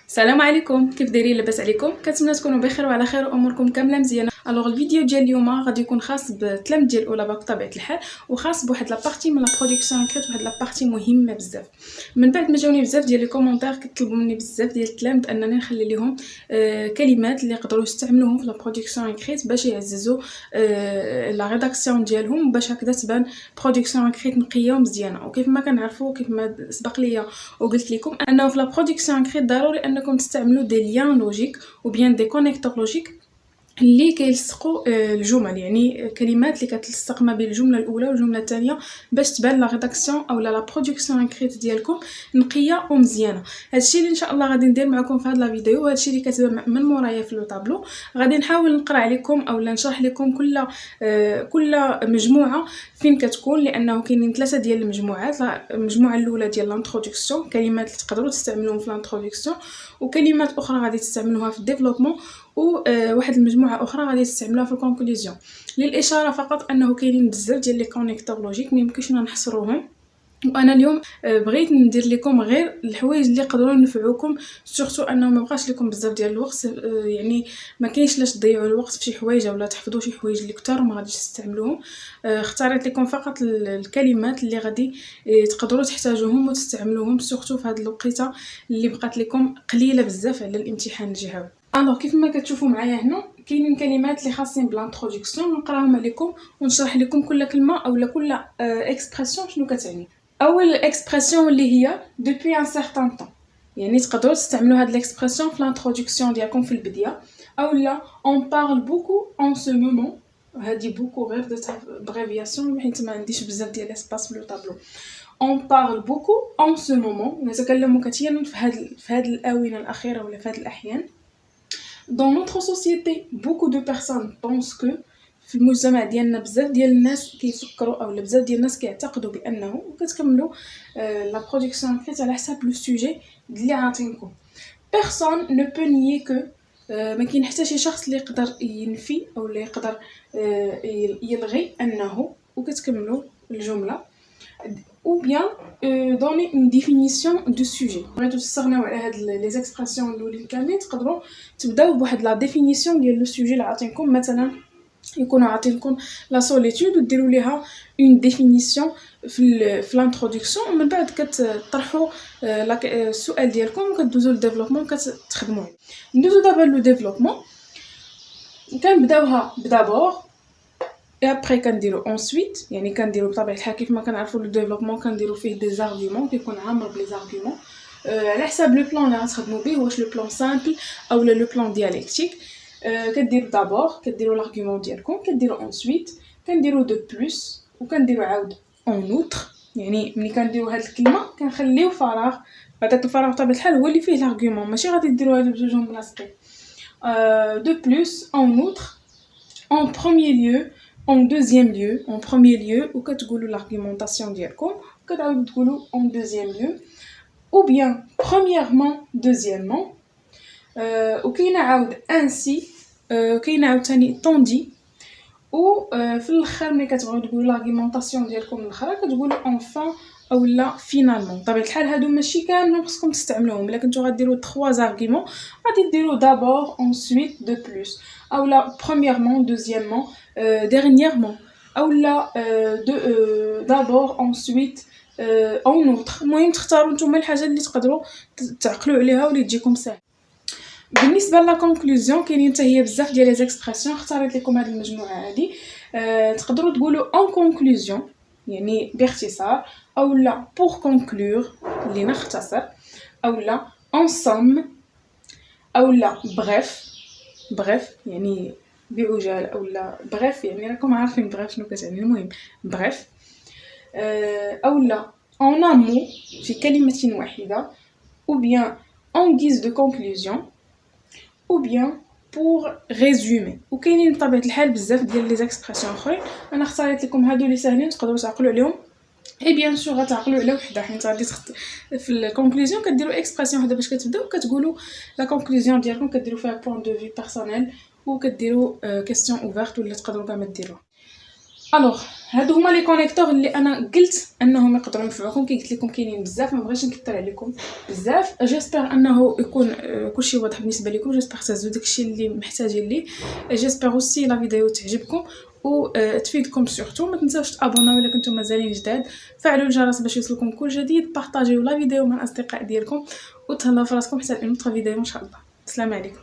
السلام عليكم، كيف دايرين؟ لاباس عليكم؟ كنتمنى تكونوا بخير وعلى خير واموركم كامله مزيانه. الوغ الفيديو ديال اليوم غادي يكون خاص بالتلام ديال الاولى بطبيعه الحال، وخاص بواحد لا بارتي من لا برودكسيون كريت، واحد لا بارتي مهمه بزاف. من بعد ما جاوني بزاف ديال لي كومونتير كيطلبوا مني بزاف ديال التلام بانني نخلي لهم كلمات اللي يقدروا يستعملوهم في لا برودكسيون كريت باش يعززوا لا ريداكسيون ديالهم، باش هكذا تبان برودكسيون كريت نقيه ومزيانه. وكيف ما كنعرفوا، كيف ما سبق ليا وقلت لكم انه في لا برودكسيون كريت ضروري انكم تستعملوا دي ليان لوجيك او بيان دي كونيكتور لوجيك اللي كيلصقوا الجمل، يعني كلمات اللي كتلصق ما بين الجمله الاولى والجمله الثانيه باش تبان لا ريداكسيون او لا برودكسيون كريت ديالكم نقيه ومزيانه. هادشي اللي ان شاء الله غادي ندير معكم في هاد لا فيديو، وهادشي اللي كتبان من مورايا في لو طابلو. غادي نحاول نقرا عليكم او نشرح لكم كل مجموعه فين كتكون، لانه كاينين 3 ديال المجموعات. المجموعه الاولى ديال لانترودكسيون، كلمات اللي تقدروا تستعملوهم في لانترودكسيون، وكلمات اخرى غادي تستعملوها في الديفلوبمون، وواحد المجموعه اخرى غادي تستعملوها في الكونكلوزيون. للاشاره فقط انه كاينين بزاف ديال لي كونيكتور لوجيك ما يمكنش نحصروهم، وانا اليوم بغيت ندير لكم غير الحوايج اللي يقدروا ينفعوكم، سورتو انه ما بقاش لكم بزاف ديال الوقت. يعني ما كاينش لاش تضيعوا الوقت في شي حوايج ولا تحفظوا شي حوايج اللي كثار وما غاديش تستعملوهم. اختاريت لكم فقط الكلمات اللي غادي تقدروا تحتاجوهم وتستعملوهم، سورتو في هذه الوقيته اللي بقات لكم قليله بزاف على الامتحان الجهوي. الوغ كيف ما كتشوفوا معايا هنا كاينين كلمات اللي خاصين بالانترودكسيون، نقراهم عليكم ونشرح لكم كل كلمه اولا كل اكسبرسيون شنو كتعني. اول اكسبرسيون اللي هي depuis un certain temps، يعني تقدروا تستعملوا هاد الاكسبرسيون في الانترودكسيون ديالكم في البدايه. اولا on parle beaucoup en ce moment، هادي بوكو غير درتها بريفياسيون حيت ما عنديش بزاف ديال اسباس في لو طابلو. on parle beaucoup en ce moment، نتكلم كثيرا في هاد الاونه الاخيره ولا في هاد الاحيان. dans notre société beaucoup de personnes pensent que، في المجتمع ديالنا بزاف ديال الناس كيفكروا او بزاف ديال الناس كيعتقدوا بانه، وكتكملوا لا برودكسيون كريت على حساب لو سوجي اللي عاطينكم. personne ne peut nier que، ما كاين حتى شي شخص اللي يقدر ينفي او اللي يقدر يلغي انه، وكتكملوا الجمله ou bien donner une définition de sujet. بغيتو تستغناو على هاد لي زيكسبرسيون الاولين كاملين، تقدروا تبداو بواحد لا ديفينيسيون ديال لو سوجي اللي عاطينكم. مثلا يكونوا عاطينكم لا سوليتود وديروا ليها اون ديفينيسيون في الانترودكسيون، ومن بعد كتطرحوا السؤال ديالكم وكدوزوا للديفلوبمون كتخدموا. ندوزو دابا لو ديفلوبمون، كنبداوها بدابور اي ابري كنديرو انسويت، يعني كنديرو بطبيعه الحال كيف ما كنعرفوا لو ديفلوبمون كنديرو فيه دي زارغومون، كيكون عامر بلي زارغومون على حساب لو بلان اللي غتخدموا به، واش لو بلان سامبل او لو بلان دياليكتيك. كديروا دابور كديروا لارغومون ديالكم، كديروا انسويت كنديروا دو بلس، وكنديروا عاود اون اوتر. يعني ملي كنديروا هاد الكلمه كنخليو فراغ، هذاك الفراغ بطبيعه الحال هو اللي فيه لارغومون، ماشي غادي ديروها بجوجهم بلاصتين. دو بلس اون اوتر en premier lieu en deuxième lieu en premier lieu وكتقولوا l'argumentation ديالكم وكتعاودوا تقولوا en deuxième lieu ou bien premièrement deuxièmement. وكاينه عاود ainsi، كاينه عاوتاني tandis، و في الاخر ملي كتبغيو تقولوا l'argumentation ديالكم الاخرى كتقولوا enfin او لا فينالمون. بطبيعه الحال هادو ماشي كاملين خصكم تستعملوهم، الا كنتو غديروا 3 زارغومون غادي ديروا d'abord ensuite de plus او لا premièrement deuxièmement dernièrement او لا d'abord ensuite en outre. المهم تختاروا نتوما الحاجه اللي تقدروا تعقلوا عليها واللي تجيكم سهل. بالنسبه لا كونكلوزيون كاينين حتى هي بزاف ديال لي زيكسبرسيون، اختاريت لكم هذه المجموعه هذه. تقدروا تقولوا en conclusion يعني باختصار، او لا pour conclure اللي نختصر، او لا en somme، او لا bref يعني بعجال، او لا bref يعني راكم عارفين bref شنو كتعني. المهم bref، او لا en un mot في كلمه واحده، ou bien en guise de conclusion، ou bien pour résumer. وكاينين بطبيعه الحال بزاف ديال لي زيكسبرسيون اخرين، انا اختاريت لكم هادو اللي ساهلين تقدروا تعقلوا عليهم. اي بيان سور غتعقلوا على وحده، حيت غادي في الكونكلوزيون كديروا اكسبرسيون وحده باش كتبداو كتقولوا لا كونكلوزيون ديالكم، كديروا فيها بوين دو في بيرسونيل وكديروا كيستيون اوفرت، ولا تقدروا كاع ما ديروها. الوغ هادو هما لي كونيكتور اللي انا قلت انهم يقدروا ينفعوكم. كي قلت لكم كاينين بزاف، ما بغيتش نكثر عليكم بزاف. جيسبر انه يكون كلشي واضح بالنسبه لكم. جيسبر تهزوا داكشي اللي محتاجين ليه. جيسبر اوسي لا فيديو تعجبكم و تفيدكم. سورتو ما تنساوش تابوناو الا كنتم مازالين جداد، فعلوا الجرس باش يوصلكم كل جديد، بارطاجيو لا فيديو مع الاصدقاء ديالكم، وتهلاو في راسكم حتى لأون فيديو ان شاء الله. السلام عليكم.